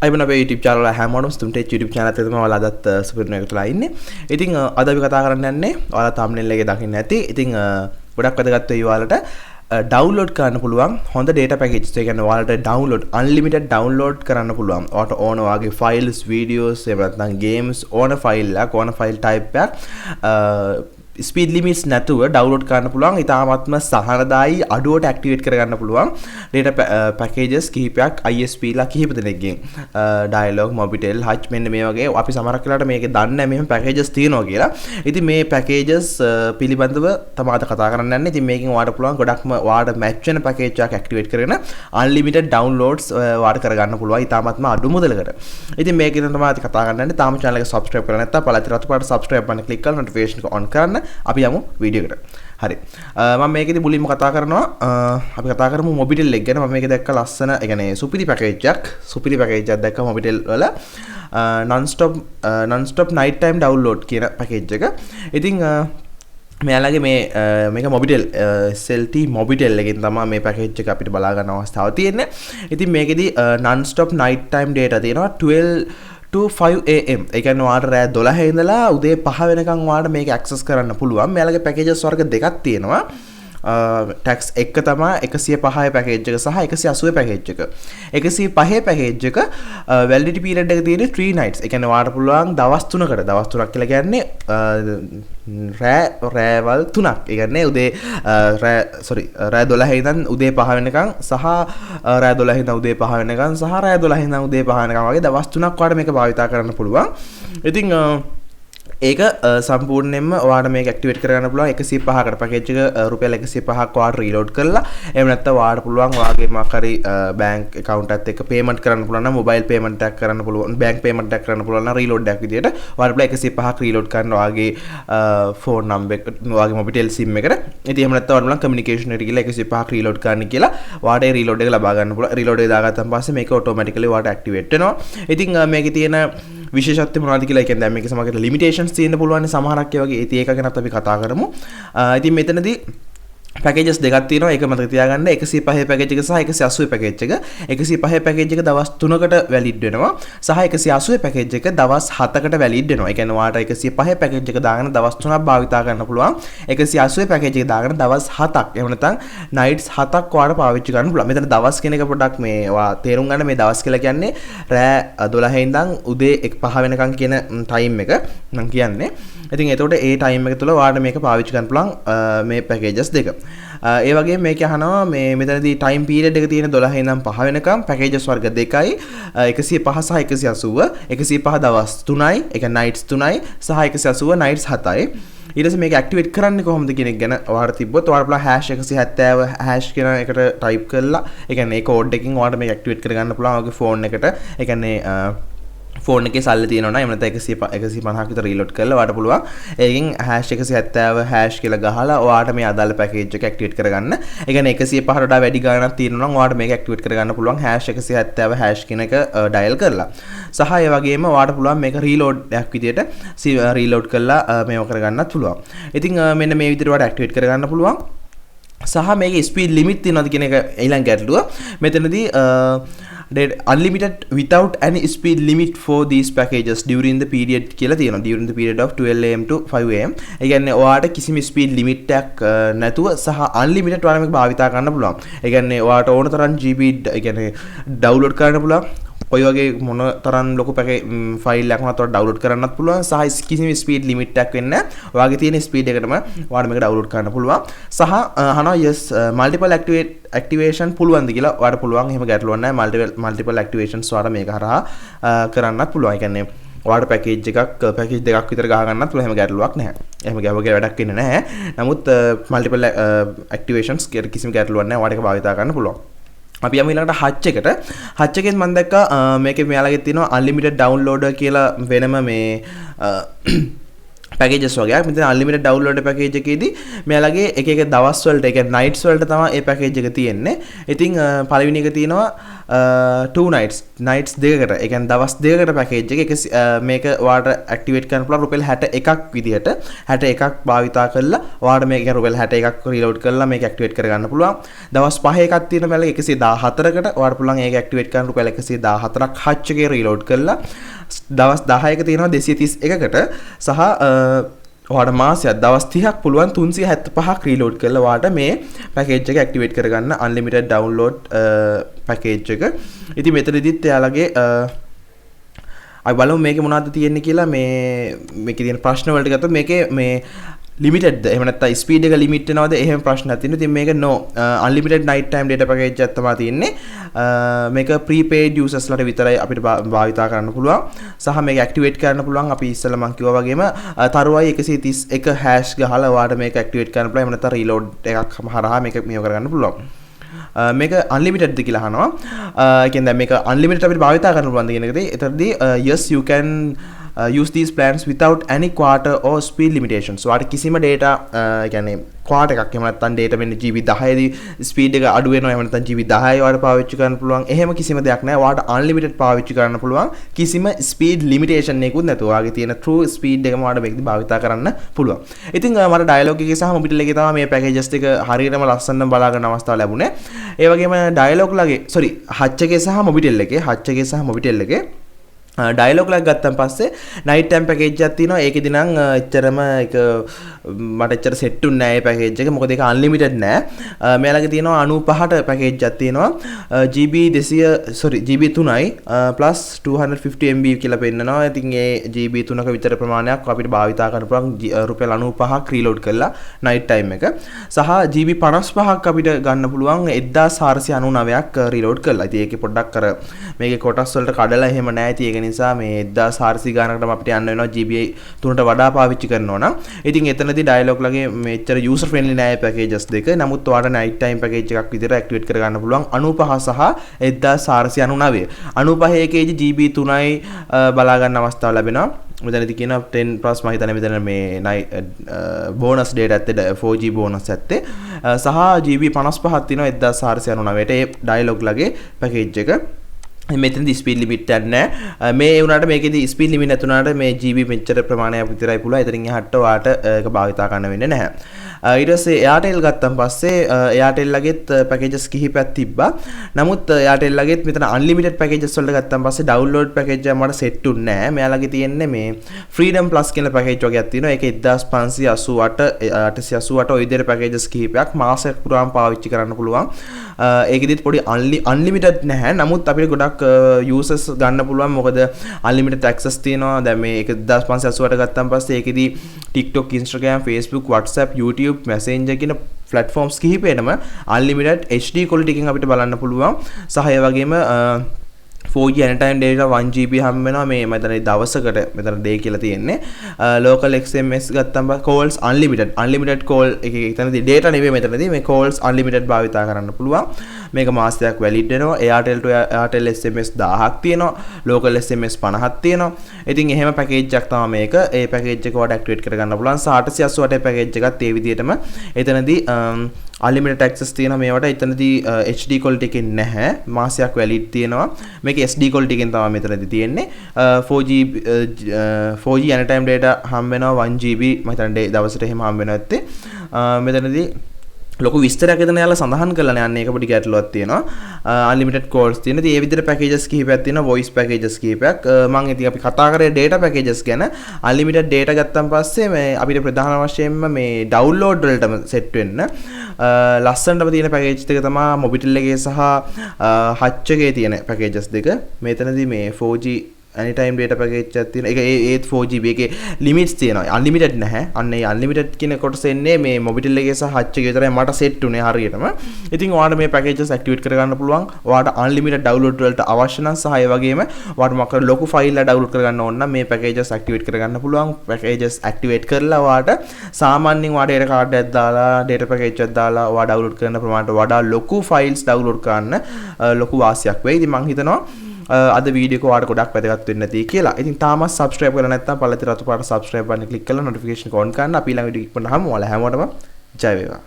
අයිබන අපේ YouTube channel එක හැමෝටම සුතුම්ටෙච් YouTube channel එකේ තමයි ඔයාලා අදත් සුපිරින එකතුලා ඉන්නේ. ඉතින් අද අපි කතා කරන්න යන්නේ ඔයාලා thumbnail එකේ දකින්න ඇති. ඉතින් ගොඩක් වැදගත් වෙයි ඔයාලට download කරන්න පුළුවන් හොඳ data package. ඒ කියන්නේ ඔයාලට download unlimited download කරන්න පුළුවන්. ඔයාලට ඕන වගේ files, videos, එහෙම නැත්නම් games ඕන file එකක්, ඕන file type එකක් ස්පීඩ් ලිමිට්ස් නැතුව ඩවුන්ලෝඩ් කරන්න පුළුවන්. ඉතාමත්ම සහනදායි අඩුවට ඇක්ටිවේට් කරගන්න පුළුවන් data packages කිහිපයක් ISP ලා කිහිප දෙනෙක්ගෙන්. dialog, mobitel, hutch මෙන්න මේ වගේ අපි සමහරක් වෙලාවට මේකේ දන්නේ නැහැ මෙහෙම packages තියෙනවා කියලා. ඉතින් මේ packages පිළිබඳව තමයි අද කතා කරන්න යන්නේ. ඉතින් මේකෙන් ඔයාලට පුළුවන් ගොඩක්ම ඔයාලට match වෙන package එකක් ඇක්ටිවේට් කරගෙන unlimited downloads ඔයාලට කරගන්න පුළුවන් ඉතාමත්ම අඩු මුදලකට. ඉතින් මේකෙන් තමයි අද කතා කරන්න යන්නේ. තාම channel එක subscribe කරලා නැත්නම් පළාත රතු පාට subscribe බටන් click කරලා notification එක on කරන්න. අපි යමු වීඩියෝ එකට. හරි. මම මේකෙදි මුලින්ම කතා කරනවා අපි කතා කරමු mobitel එක ගැන. මම මේක දැක්ක ලස්සන, ඒ කියන්නේ සුපිරි පැකේජ් එකක් දැක්ක mobitel වල non-stop night time download කියන පැකේජ් එක. ඉතින් මෙයාලගේ මේක mobitel SLT mobitel එකෙන් තමයි මේ පැකේජ් එක අපිට බලා ගන්න අවස්ථාව තියෙන්නේ. ඉතින් මේකෙදි non-stop night time data තියෙනවා 12 to 5 am. ඒ කියන්නේ ඔයාලට රෑ 12 ඉඳලා උදේ 5 වෙනකන් ඔයාලට මේක ඇක්සස් කරන්න පුළුවන්. මෙයාලගේ පැකේජස් වර්ග දෙකක් තියෙනවා. tax එක තමයි 105 පැකේජ් එක සහ 180 පැකේජ් එක. 105 පැකේජ් එක validity period එක තියෙන්නේ 3 nights. ඒ කියන්නේ ඔයාලට පුළුවන් දවස් 3කට. දවස් 3ක් කියලා කියන්නේ රෑවල් 3ක්. ඒ කියන්නේ උදේ රෑ 12 ඉඳන් උදේ 5 වෙනකන් සහ රෑ 12 ඉඳන් උදේ 5 වෙනකන් සහ රෑ 12 ඉඳන් උදේ 5 වෙනකන් වගේ දවස් 3ක් ඔයාලට මේක භාවිතා කරන්න පුළුවන්. ඉතින් ඒක සම්පූර්ණයෙන්ම ඔයාලට මේක ඇක්ටිවේට් කරගන්න පුළුවන් 105කට පැකේජ් එක රුපියල් 105ක් ඔයාලට රීලෝඩ් කරලා එහෙම නැත්නම් ඔයාලට පුළුවන් ඔයාගේ මොකක් හරි බැංක් account එකත් එක්ක payment කරන්න පුළුවන් නම් මොබයිල් payment එකක් කරන්න පුළුවන් බැංක් payment එකක් කරන්න පුළුවන් නම් රීලෝඩ් එකක් විදියට ඔයාලට 105ක් රීලෝඩ් කරන්න ඔයාගේ phone number එක ඔයාගේ mobitel sim එකට. ඉතින් එහෙම නැත්නම් ඔයාලට communication එකට ගිහලා 105ක් රීලෝඩ් කරන්න කියලා ඔයාලට ඒ රීලෝඩ් එක ලබා ගන්න පුළුවන්. රීලෝඩ් එක දාගත්තාන් පස්සේ මේක automatically ඔයාලට ඇක්ටිවේට් වෙනවා. ඉතින් මේකේ තියෙන විශේෂත්වය මොනවද කියලා කියන්නේ දැන් මේකේ සමහරකට limitations තියෙන්න පුළුවන් සමහරක් ඒ වගේ ඒක ගැනත් අපි කතා කරමු. ඉතින් මෙතනදී පැකේජස් දෙකක් තියෙනවා. ඒක මතක තියාගන්න 105 පැකේජ් එක සහ 180 පැකේජ් එක. 105 පැකේජ් එක දවස් 3කට වැලිඩ් වෙනවා සහ 180 පැකේජ් එක දවස් 7කට වැලිඩ් වෙනවා. ඒ කියන්නේ ඔයාලට 105 පැකේජ් එක දාගෙන දවස් 3ක් භාවිතා කරන්න පුළුවන්. 180 පැකේජ් එක දාගෙන දවස් 7ක් එහෙම නැත්නම් nights 7ක් ඔයාලට පාවිච්චි කරන්න පුළුවන්. මෙතන දවස් කියන එක පොඩ්ඩක් මේ ඔයා තේරුම් ගන්න. මේ දවස් කියලා කියන්නේ රෑ 12 ඉඳන් උදේ 5 වෙනකන් කියන ටයිම් එක මම කියන්නේ. ඉතින් එතකොට ඒ ටයිම් එක තුල ඔයාලට මේක පාවිච්චි කරන්න පුළුවන් මේ පැකේජස් දෙක. ඒ වගේ මේක අහනවා මේ මෙතනදී ටයිම් පීරියඩ් එක තියෙන 12 ඉඳන් 5 වෙනකම් පැකේජස් වර්ග දෙකයි 105 සහ 180 105 දවස් 3යි ඒක නයිට්ස් 3යි සහ 180 නයිට්ස් 7යි. ඊට පස්සේ මේක ඇක්ටිවේට් කරන්නේ කොහොමද කියන එක ගැන ඔයාලට තිබ්බොත් ඔයාලට පුළුවන් #170 hash කියන එකට ටයිප් කරලා ඒ කියන්නේ ඒ කෝඩ් එකකින් ඔයාලට මේක ඇක්ටිවේට් කරගන්න පුළුවන් ඔයාගේ ෆෝන් එකට. ඒ කියන්නේ ෆෝන් එකේ සල්ලි තියෙනවා නම් එහෙම නැත්නම් 150ක් විතර රීලෝඩ් කරලා ඔයාලට පුළුවන් ඒකෙන් #170 hash කියලා ගහලා ඔයාලට මේ අදාළ පැකේජ් එක ඇක්ටිවේට් කරගන්න. ඒ කියන්නේ 105ට වඩා වැඩි ගාණක් තියෙනවා නම් ඔයාලට මේක ඇක්ටිවේට් කරගන්න පුළුවන් #170 hash කියන එක ඩයල් කරලා. සහ ඒ වගේම ඔයාලට පුළුවන් මේක රීලෝඩ් එකක් විදියට රීලෝඩ් කරලා මේව කරගන්නත් පුළුවන්. ඉතින් මෙන්න මේ විදිහට ඔයාලට ඇක්ටිවේට් කරගන්න පුළුවන්. සහ මේකේ ස්පීඩ් ලිමිට් තියෙනවද කියන එක ඊළඟ ගැටලුව. මෙතනදී unlimited without any speed limit for these packages during the period කියලා තියෙනවා. during the period of 12 am to 5 am. ඒ කියන්නේ ඔයාලට කිසිම speed limit එකක් නැතුව සහ unlimited ඔයාලා මේක භාවිතා කරන්න පුළුවන්. ඒ කියන්නේ ඔයාලට ඕන තරම් GB ඒ කියන්නේ download කරන්න පුළුවන්. ඔය වගේ මොන තරම් ලොකු ෆයිල් එකක් වුණත් ඔයාලට download කරන්නත් පුළුවන්. සහ කිසිම speed limit එකක් වෙන්නේ නැහැ. ඔයාගේ තියෙන speed එකටම ඔයාලට මේක download කරන්න පුළුවන්. සහ අහනවා yes multiple activation පුළුවන්ද කියලා. ඔයාලට පුළුවන්. එහෙම ගැටලුවක් නැහැ. multiple activations ඔයාලට මේක හරහා කරන්නත් පුළුවන්. ඒ කියන්නේ ඔයාලට පැකේජ් දෙකක් විතර ගහ ගන්නත් පුළුවන්. එහෙම ගැටලුවක් නැහැ. එහෙම ගැවගේ වැඩක් වෙන්නේ නැහැ. නමුත් multiple activations කිසිම ගැටලුවක් නැහැ. ඔයාලට ඒක භාවිතා කරන්න පුළුවන්. අපි යමු ඊළඟට hutch එකට. hutch එකෙන් මම දැක්කා මේකේ මෙයාලගේ තියෙනවා unlimited downloader කියලා වෙනම මේ පැකේජස් වගේක්. මෙතන unlimited downloader පැකේජ් එකේදී මෙයාලගේ එක එක දවස් වලට ඒ කියන්නේ nights වලට තමයි මේ පැකේජ් එක තියෙන්නේ. ඉතින් පළවෙනි එක තියෙනවා 2 nights දෙකකට ඒ කියන්නේ දවස් දෙකකට පැකේජ් එක මේක ඔයාලට ඇක්ටිවේට් කරන්න පුළුවන් රුපියල් 61ක් විදිහට 61ක් භාවිතා කරලා ඔයාලට මේක රුපියල් 61ක් රීලෝඩ් කරලා මේක ඇක්ටිවේට් කරගන්න පුළුවන්. දවස් 5 එකක් තියෙන බැල 114කට ඔයාලට පුළුවන් ඒක ඇක්ටිවේට් කරන්න රුපියල් 114ක් හච් එකේ රීලෝඩ් කරලා දවස් 10ක තියෙනවා 231කට සහ ඔයාලට මාසයක් දවස් 30ක් පුළුවන් 375ක් රීලෝඩ් කරලා ඔයාලට මේ පැකේජ් එක ඇක්ටිවේට් කරගන්න අන්ලිමිටඩ් ඩවුන්ලෝඩ් පැකේජ් එක. ඉතින් මෙතනදිත් එයාලගේ අපි බලමු මේකේ මොනවද තියෙන්නේ කියලා මේකේ තියෙන ප්‍රශ්න වලට ගත්තොත් මේකේ මේ ලිමිටඩ්ද එහෙම නැත්නම් ස්පීඩ් එක ලිමිට් වෙනවද එහෙම ප්‍රශ්නයක් තියෙනවා. ඉතින් මේක no unlimited night time data package එකක් තමයි තියෙන්නේ. මේක prepaid users ලට විතරයි අපිට භාවිතා කරන්න පුළුවන්. සහ මේක activate කරන්න පුළුවන් අපි ඉස්සෙල්ලා මම කිව්වා වගේම තරුවයි 131 hash ගහලා ඔයාලට මේක activate කරන්න පුළුවන්. එහෙම නැත්නම් reload එකක් හරහා මේක මේව කරගන්න පුළුවන්. මේක unlimited ද කියලා අහනවා. ඒ කියන්නේ දැන් මේක unlimited අපිට භාවිතා කරන්න පුළුවන් කියන එකදී එතනදී yes you can use these plans without any quarter or speed limitations. So ඔයාලට කිසිම data කියන්නේ quarter එකක් එහෙම නැත්නම් data වෙන්නේ GB 10 දී speed එක අඩු වෙනවා එහෙම නැත්නම් GB 10 ඔයාලට පාවිච්චි කරන්න පුළුවන්. එහෙම කිසිම දෙයක් නැහැ. ඔයාලට unlimited පාවිච්චි කරන්න පුළුවන්. කිසිම speed limitation එකකුත් නැතුව ඔයාගේ තියෙන true speed එකම ඔයාලට මේකදී භාවිතා කරන්න පුළුවන්. ඉතින් මට dialog එකේ සහ mobitel එකේ තමයි මේ packages ටික හරියටම ලස්සනම බලා ගන්න අවස්ථාව ලැබුණේ. ඒ වගේම dialog ලගේ sorry hutch එකේ සහ mobitel එකේ dialog lag ගත්තන් පස්සේ night time package එකක් තියෙනවා. ඒකෙදි නම් එච්චරම ඒක මට එච්චර සෙට් උන්නේ නැහැ මේ package එක. මොකද ඒක unlimited නෑ. මෙයාලගේ තියෙනවා 95ට package එකක් තියෙනවා. GB 3යි plus 250 MB කියලා පෙන්නනවා. ඉතින් ඒ GB 3ක විතර ප්‍රමාණයක් අපිට භාවිතා කරන්න පුළුවන් රුපියල් 95ක් රීලෝඩ් කරලා night time එක. සහ GB 55ක් අපිට ගන්න පුළුවන් 1499ක් රීලෝඩ් කරලා. ඉතින් ඒකේ පොඩ්ඩක් අර මේකේ කොටස් වලට කඩලා එහෙම නැහැ. ඉතින් ඒක නිසා මේ 1400 ගානකටම අපිට යන්න වෙනවා GB 3ට වඩා පාවිච්චි කරනවා නම්. ඉතින් එතනදී dialog ලගේ මෙච්චර user friendly නෑ packages දෙක. නමුත් ඔයාලට night time package එකක් විදිහට activate කරගන්න පුළුවන් 95 සහ 1499. 95 එකේදී GB 3යි බලා ගන්න අවස්ථාව ලැබෙනවා. මෙතනදී කියන 10 plus මම හිතන්නේ මෙතන මේ bonus data ඇත්තේ 4G bonus ඇත්තේ සහ GB 55ක් තියෙනවා 1499ට ඒ dialog ලගේ package එක. මෙතනදී ස්පීඩ් ලිමිට් එකක් නැහැ. මේ වුණාට මේකෙදී ස්පීඩ් ලිමිට් නැතුණාට මේ GB මෙච්චර ප්‍රමාණයක් විතරයි පුළුවන්. ඒතරින් එහාට ඔයාට ඒක භාවිතා කරන්න වෙන්නේ නැහැ. ඊට පස්සේ airtel ගත්තන් පස්සේ airtel ලගෙත් packages කිහිපයක් තිබ්බා. නමුත් airtel ලගෙත් මෙතන unlimited packages වලට ගත්තන් පස්සේ download package එක මට set උන්නේ නැහැ. මෙයාලගේ තියෙන්නේ මේ freedom plus කියන package වගේක් තියෙනවා. ඒක 1588 ඔය විදිහට packages කිහිපයක් මාසයක් පුරාම පාවිච්චි කරන්න පුළුවන්. ඒකෙදිත් පොඩි unlimited නැහැ. නමුත් අපිට ගොඩක් users ගන්න පුළුවන්. මොකද unlimited access තියෙනවා. දැන් මේ 1588 ගත්තන් පස්සේ ඒකෙදි TikTok, Instagram, Facebook, WhatsApp, YouTube, Messenger කියන platforms කිහිපෙටම unlimited HD quality එකකින් අපිට බලන්න පුළුවන්. සහ ඒ වගේම 4G anytime data 1GB හම් වෙනවා. මේ මෙතන දවසකට මෙතන day කියලා තියෙන්නේ. local SMS ගත්තම calls unlimited call එකේ එතනදී data නෙවෙයි මෙතනදී මේ calls unlimited භාවිතා කරන්න පුළුවන්. මේක මාසයක් valid වෙනවා. airtel to airtel SMS 1000ක් තියෙනවා. local SMS 50ක් තියෙනවා. ඉතින් එහෙම package එකක් තමයි මේක. ඒ package එක වඩා activate කරගන්න පුළුවන්. 888 package එකත් ඒ විදිහටම එතනදී unlimited access තියෙනවා. මේවට එතනදී HD quality එකකින් නැහැ. මාසයක් valid තියෙනවා. මේක SD quality එකෙන් තමයි මෙතනදී තියෙන්නේ. 4G anytime data හම් වෙනවා 1GB මම හිතන්නේ දවසට එහෙම හම් වෙනවා ඇත්තේ. මෙතනදී ලොකු විස්තරයක් එතන යාලා සඳහන් කරලා යන්නේ. ඒක පොඩි ගැටලුවක් තියෙනවා. unlimited calls තියෙනවා. ඉතින් ඒ විදිහට packages කිහිපයක් තියෙනවා. voice packages කිහිපයක්. මම ඉතින් අපි කතා කරේ data packages ගැන. unlimited data ගත්තන් පස්සේ මේ අපිට ප්‍රධාන වශයෙන්ම මේ download වලටම set වෙන්න ලස්සනටම තියෙන package දෙක තමයි mobitel එකේ සහ hutch එකේ තියෙන packages දෙක. මෙතනදී මේ 4G anytime data package එකක් තියෙනවා. ඒක ඒත් 4GB එකේ limits තියෙනවා. unlimited නැහැ. අන්න ඒ unlimited කියන කොටස එන්නේ මේ mobitel එකේ සහ hutch එකේ විතරයි මට set උනේ හරියටම. ඉතින් ඔයාලට මේ packages activate කරගන්න පුළුවන්. ඔයාලට unlimited download වලට අවශ්‍ය නම් සහ ඒ වගේම ඔයාලට මොකක් ලොකු file එක download කරගන්න ඕන නම් මේ packages activate කරගන්න පුළුවන්. packages activate කරලා ඔයාලට සාමාන්‍යයෙන් ඔයාලට data card එකක් දාලා data package එකක් දාලා ඔයා download කරන ප්‍රමාණයට වඩා ලොකු files download කරන්න ලොකු වාසියක් වෙයි. ඉතින් මම හිතනවා අද වීඩියෝ එක ඔයාලට ගොඩක් වැදගත් වෙන්න ඇති කියලා. ඉතින් තාමත් subscribe කරලා නැත්නම් පළල රතු පාට subscribe බටන් ක්ලික් කරලා notification එක on කරන්න. අපි ඊළඟ වීඩියෝ එක ඉක්මනට හමු. ඔයාලා හැමෝටම ජය වේවා.